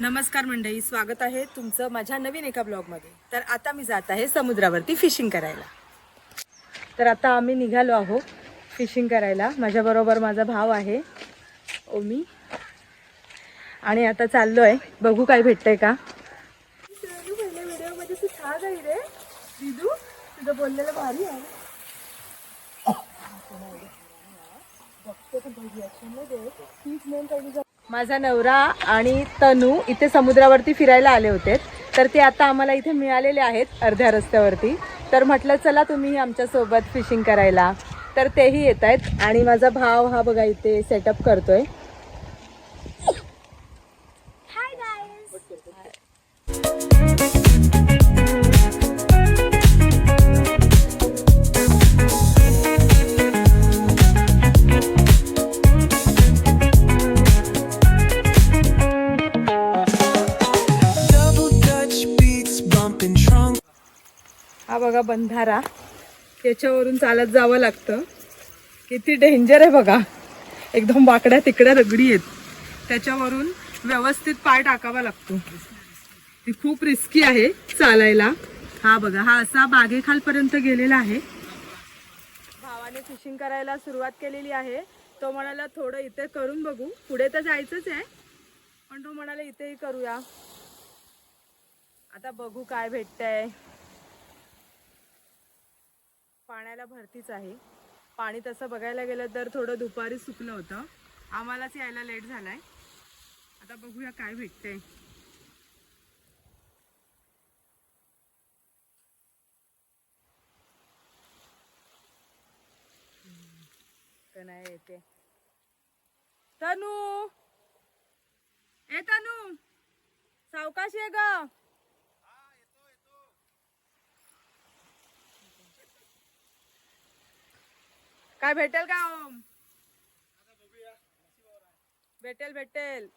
नमस्कार मंडळी, स्वागत आहे तुमचं माझ्या नवीन एका ब्लॉगमध्ये। तर आता मी जात आहे समुद्रावरती फिशिंग करायला। तर आता आम्ही निघालो आहोत फिशिंग करायला। माझ्याबरोबर माझा भाव आहे ओमी आणि आता चाललो आहे, बघू काय भेटतंय का। पहिल्या व्हिडिओमध्ये तू छान आहे रे दिदू, तुझं बोललेलं भारी आहे। माझा नवरा आणि तनू इथे समुद्रावरती फिरायला आले होते, तर ते आता आम्हाला इथे मिळालेले आहेत अर्ध्या रस्त्यावरती। तर म्हटलं चला तुम्ही आमच्या सोबत फिशिंग करायला, तर तेही येत आहेत। आणि माझा भाव हा बघा इथे सेटअप करतोय। हाय गाइस, हा बघा बंधारा, त्याच्यावरून चालत जावं लागतं। किती डेंजर आहे बघा, एकदम वाकड्या तिकड्या दगडी आहेत, त्याच्यावरून व्यवस्थित पाय टाकावा लागतो। ती खूप रिस्की आहे चालायला। हा बघा, हा असा बागेखालपर्यंत गेलेला आहे। भावाने फिशिंग करायला सुरुवात केलेली आहे। तो म्हणाला थोडं इथे करून बघू, पुढे तर जायचंच आहे, पण तो म्हणाला इथेही करूया। आता बघू काय भेटतंय। पाण्याला भरतीच आहे। पाणी तसं बघायला गेलं तर थोडं दुपारी सुकलं होतं, आम्हालाच यायला लेट झालाय। आता बघूया काय भेटतंय। नाही येते तनू, ए तनू सावकाश ये ग। काय भेटेल का ओम? भेटेल भेटेल।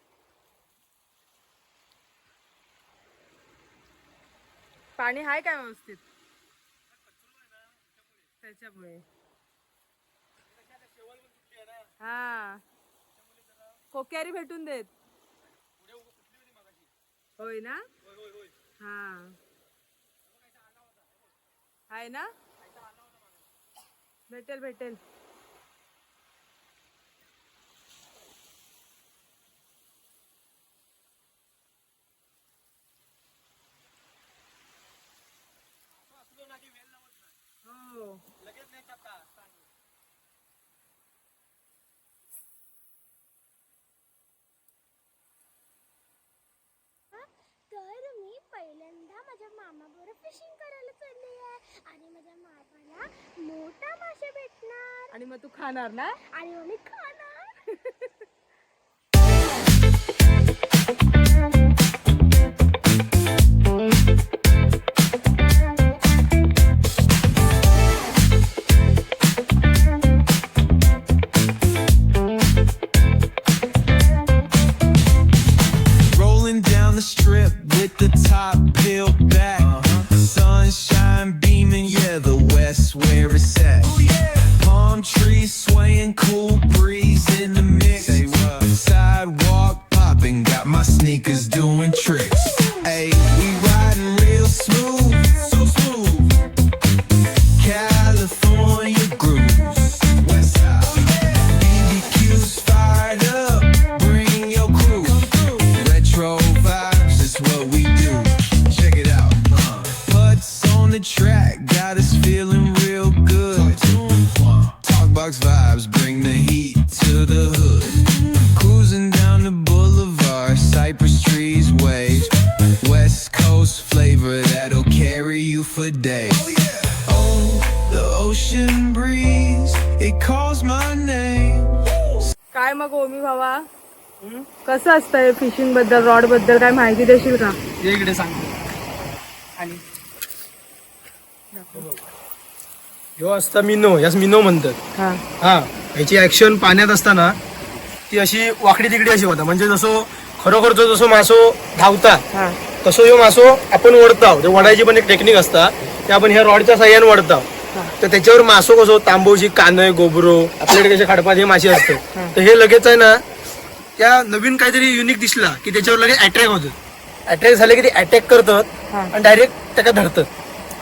पाणी आहे काय व्यवस्थित? त्याच्यामुळे हा कोक्यारी भेटून देत होय ना। हा आहे ना, भेटेल भेटेल। हो तर मी पहिल्यांदा माझ्या मामाबरोबर फिशिंग करायला चालली आहे आणि माझ्या मामाला मोठा मासे भेटणार आणि मग तू खाणार ना? आणि मग मी खाणार। Rolling down the strip with the top peeled back. Sunshine beaming, yeah, the west where it's at. Palm trees swaying, cool breeze in the mix. Sidewalk popping, got my sneakers doing tricks. Ay, we riding real smooth, so smooth. California grooves, west side. BBQ's fired up, bring your crew. Retro vibes is what we do. Check it out. Putts on the track, got us feeling real good. Talkbox vibes bring the heat to the hood. Cruising down the boulevard, cypress trees wave. West Coast flavor that'll carry you for days. Oh, the ocean breeze, it calls my name. काय मग ओमी भावा, कसं असतंय fishing बद्दल, rod बद्दल काय माहिती देशील का? इकडे सांगतो। आणि ह्यो असता मिनो, यास मिनो म्हणतात। हा हा, ह्याची ऍक्शन पाण्यात असताना ती अशी वाकडी तिकडी अशी होता, म्हणजे जसं खरोखरचो जसो मासो धावता हा तसो ह्यो मासो आपण वडता। वडायची पण एक टेक्निक असता, ते आपण ह्या रॉडच्या साह्याने वडता। तर त्याच्यावर मासो कसो तांबोशी, कानय, गोबरो, आपल्याकडे कसे खडपात हे मासे असते, तर हे लगेच आहे ना त्या नवीन काहीतरी युनिक दिसला की त्याच्यावर लगेच अटॅक होतात. अटॅक झाले की ते अटॅक करतात हा. आणि डायरेक्ट त्याच्यात धरतात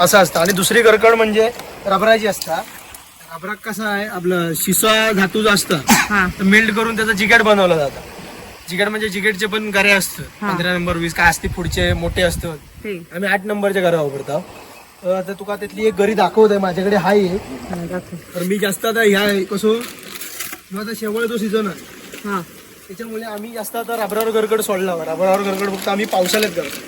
असं असतं. आणि दुसरी गरकड म्हणजे रबराची असतात. रबरा कसा आहे आपलं शिसा धातू जो असतं हा तर मेल्ट करून त्याचं जिगेट बनवलं जातं. जिगेट म्हणजे जिगेटचे पण गरे असतात. हा. 15 नंबर 20 काय असते पुढचे मोठे असतात. ते आम्ही 8 नंबरचे गरे वापरतो. तर आता तुका त्यातली एक गरी दाखवत आहे माझ्याकडे हाय आहे. हा, दाखव. तर मी जास्त आता ह्या कसं किंवा आता शेवळ जो सीझन आहे हा त्याच्यामुळे आम्ही जास्त आता रबरावर गरगड सोडला. रबरावर गरगड फक्त आम्ही पावसाळ्यात करतो.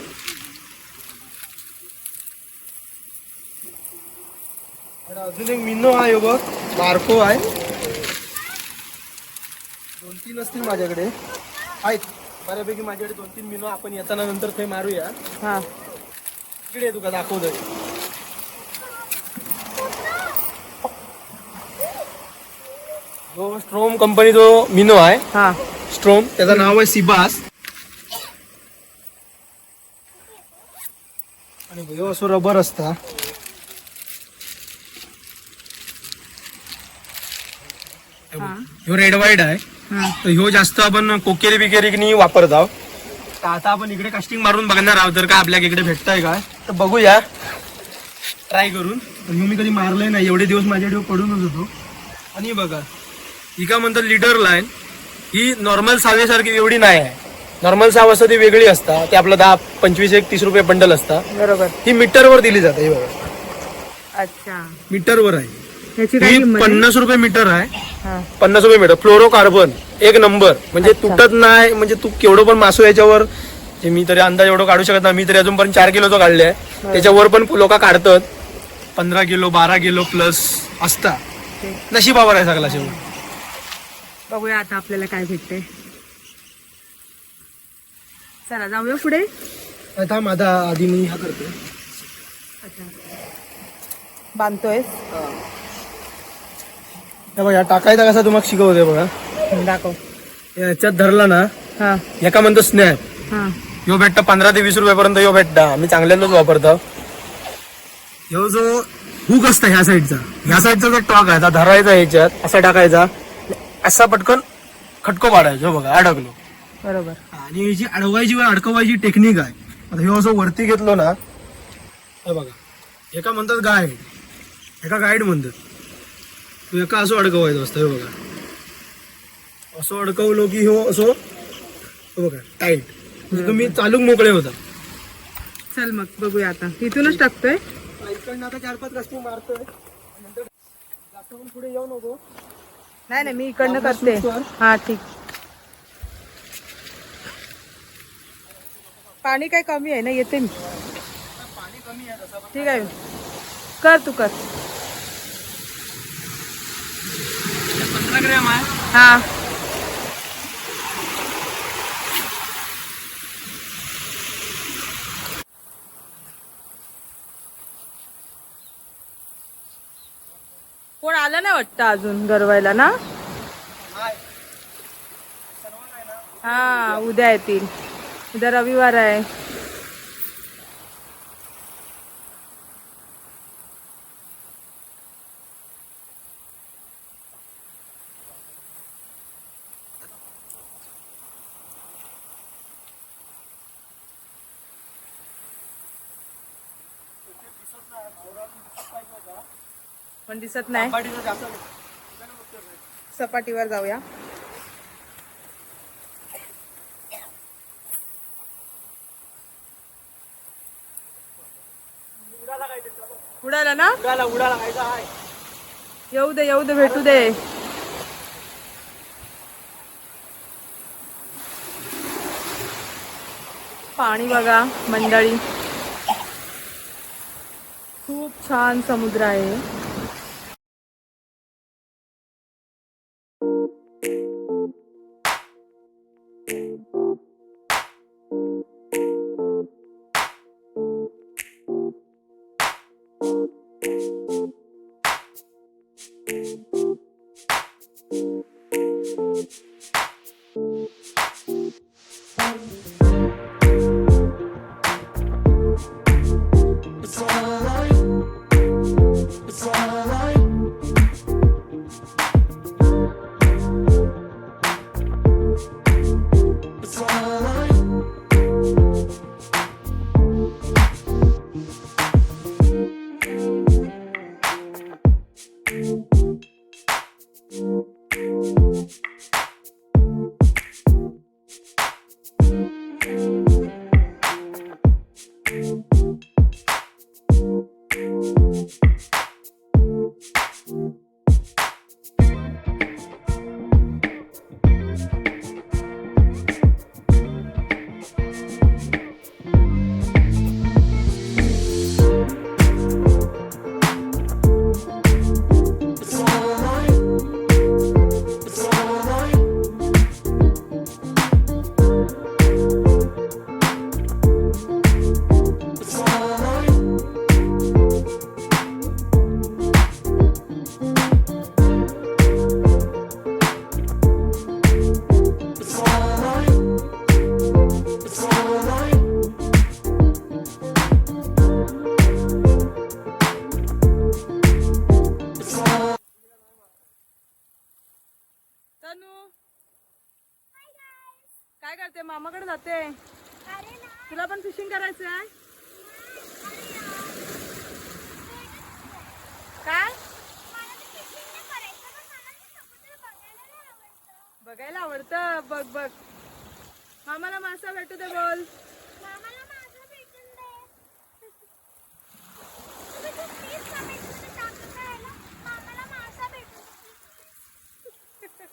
आणि अजून एक मिनो आहे बघ, मार्को आहे. 2-3 असतील माझ्याकडे आहेत बऱ्यापैकी. माझ्याकडे 2-3 मिनो आपण येताना नंतर ते मारूया. हा इकडे तुका दाखवतोय. जो स्ट्रोम कंपनी जो मिनो आहे हा स्ट्रोम, त्याचं नाव आहे सिबास. आणि ह्यो असो रबर असता. हा ह्यो रेड व्हाईट आहे. हा तर ह्यो जास्त आपण कोकेरी बिकेरी वापरत आहोत. तर आता आपण इकडे कास्टिंग मारून बघणार आहोत तर का आपल्या इकडे भेटतंय काय तर बघूया ट्राय करून. तर ह्यो मी कधी मारलंय नाही, एवढे दिवस माझ्याकडे पडूनच होतो. आणि बघा ही का म्हणतात लीडर लाईन, ही नॉर्मल सावेसारखी एवढी नाही आहे. नॉर्मल साव असतं ती वेगळी असतात. ते आपलं 10, 25, 30 रुपये बंडल असतात. बरोबर. ही मीटरवर दिली जाते. हे बघा अच्छा मीटरवर आहे. ह्याची काय ही किंमत आहे? 50 रुपये मीटर आहे. हा 50 रुपये मीटर. फ्लोरोकार्बन एक नंबर, म्हणजे अच्छा. तुटत नाही. म्हणजे तू केवढं पण मासो याच्यावर, जे मी तरी अंदाज एवढं काढू शकत नाही. मी तरी अजूनपर्यंत 4 किलोचं काढले आहे. त्याच्यावर पण लोक काढतात 15 किलो 12 किलो प्लस असता. ठीक. नशिबावर आहे सगळा शेवट. बघूया आता आपल्याला काय भेटते. चला जाऊया पुढे. आता माझा आधी मी हा करतो. अच्छा बांधतोय. हे बघा टाकायचा कसा तुम्हाला शिकवते बघा. दाखव. याच्यात धरला ना हा एका म्हणतो स्नॅप. हा ह्यो भेटता 15 ते 20 रुपयापर्यंत. ह्यो भेटता मी चांगल्यानंच वापरतो. ह्यो जो हुक असता ह्या साईडचा जो टॉक आहे धरायचा ह्याच्यात असा टाकायचा, असा पटकन खटको पाडायचा. हो बघा अडकलो. बरोबर. आणि ही जी अडवायची व अडकवायची टेक्निक आहे. आता ह्यो असं वरती घेतलो ना, हे बघा एका म्हणतात गाईड, एका गाईड म्हणतात. तू एका असं अडकवायचं असतं. हे बघा असं अडकवलो की ह्यो असं हे बघा टाईट, म्हणजे तुम्ही चालूक मोकळे होता. चल मग बघूया आता. इथूनच टाकतोय. इकडनं आता 4-5 कास्टिंग मारतोय. नंतर जास्त पण पुढे येऊ नको. नाही नाही मी इकडनं करते. हा ठीक. पाणी काय कमी आहे ना, येते मी. ठीक आहे कर तू कर. 15 ग्रॅम आहे. हा कोण आलं नाही वाटतं अजून गरवायला ना. हा उद्या येतील. उद्या रविवार आहे. पण दिसत नाही. सपाटीवर जाऊया. उडाला ना. उडाला खायचा आहे. येऊ दे भेटू दे. पाणी बघा मंडळी, खूप छान समुद्र आहे. It's alright. It's alright. तनू काय करते? मामाकडे जाते. अरे ना तुला पण फिशिंग करायचं आहे काय? मला ते fishing नाही करायचं, पण मला ते समुद्र बघायला नाही आवडतं. बघायला आवडतं. बघ बघ मामाला मासा भेटू दे बोल. मामाला माझं भेटून दे. तुम्ही खूप please comment मध्ये टाकून राहिला. मामाला मासा भेटून दे.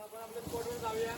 आपण आपल्या स्पॉटवर जाऊया.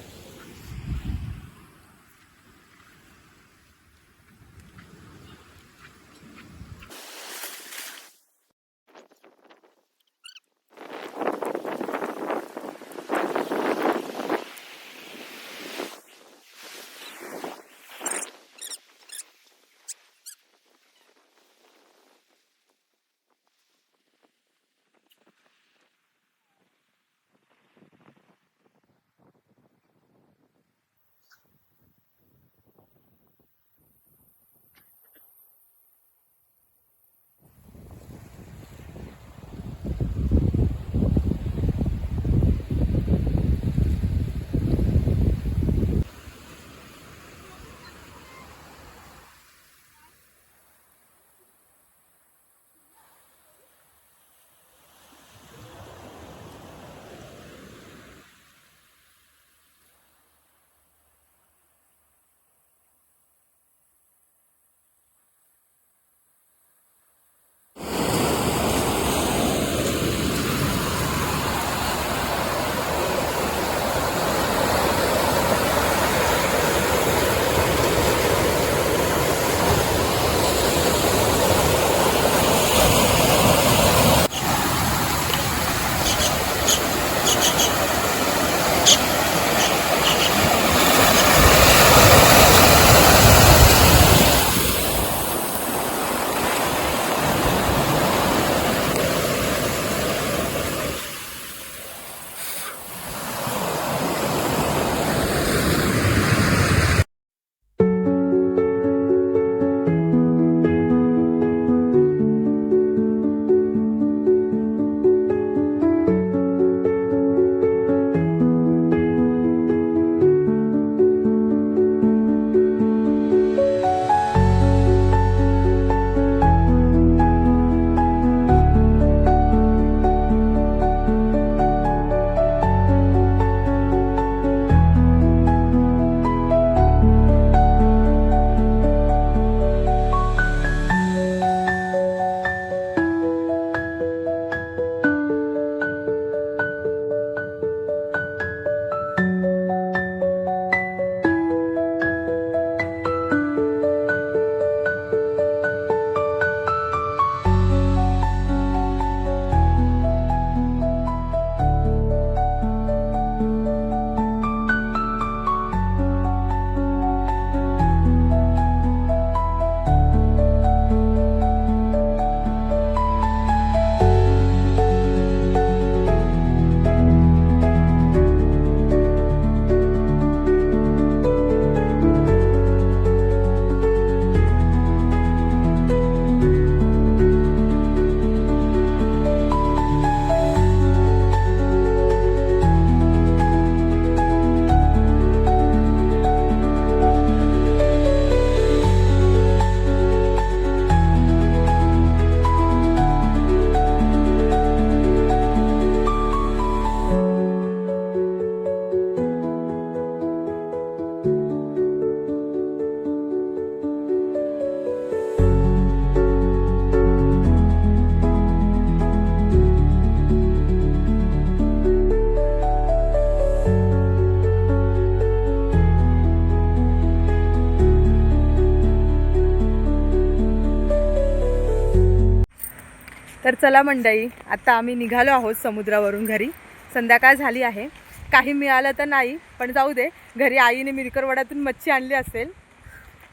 तर चला मंडळी, आता आम्ही निघालो आहोत समुद्रावरून घरी. संध्याकाळ झाली आहे. काही मिळालं तर नाही, पण जाऊ दे. घरी आईने मिरकरवाड्यातून मच्छी आणली असेल.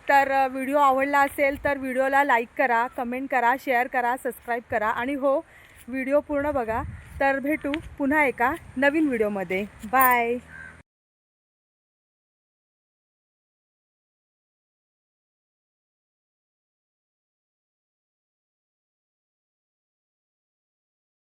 तर व्हिडिओ आवडला असेल तर व्हिडिओला लाईक करा, कमेंट करा, शेअर करा, सबस्क्राईब करा आणि हो, व्हिडिओ पूर्ण बघा. तर भेटू पुन्हा एका नवीन व्हिडिओमध्ये. बाय.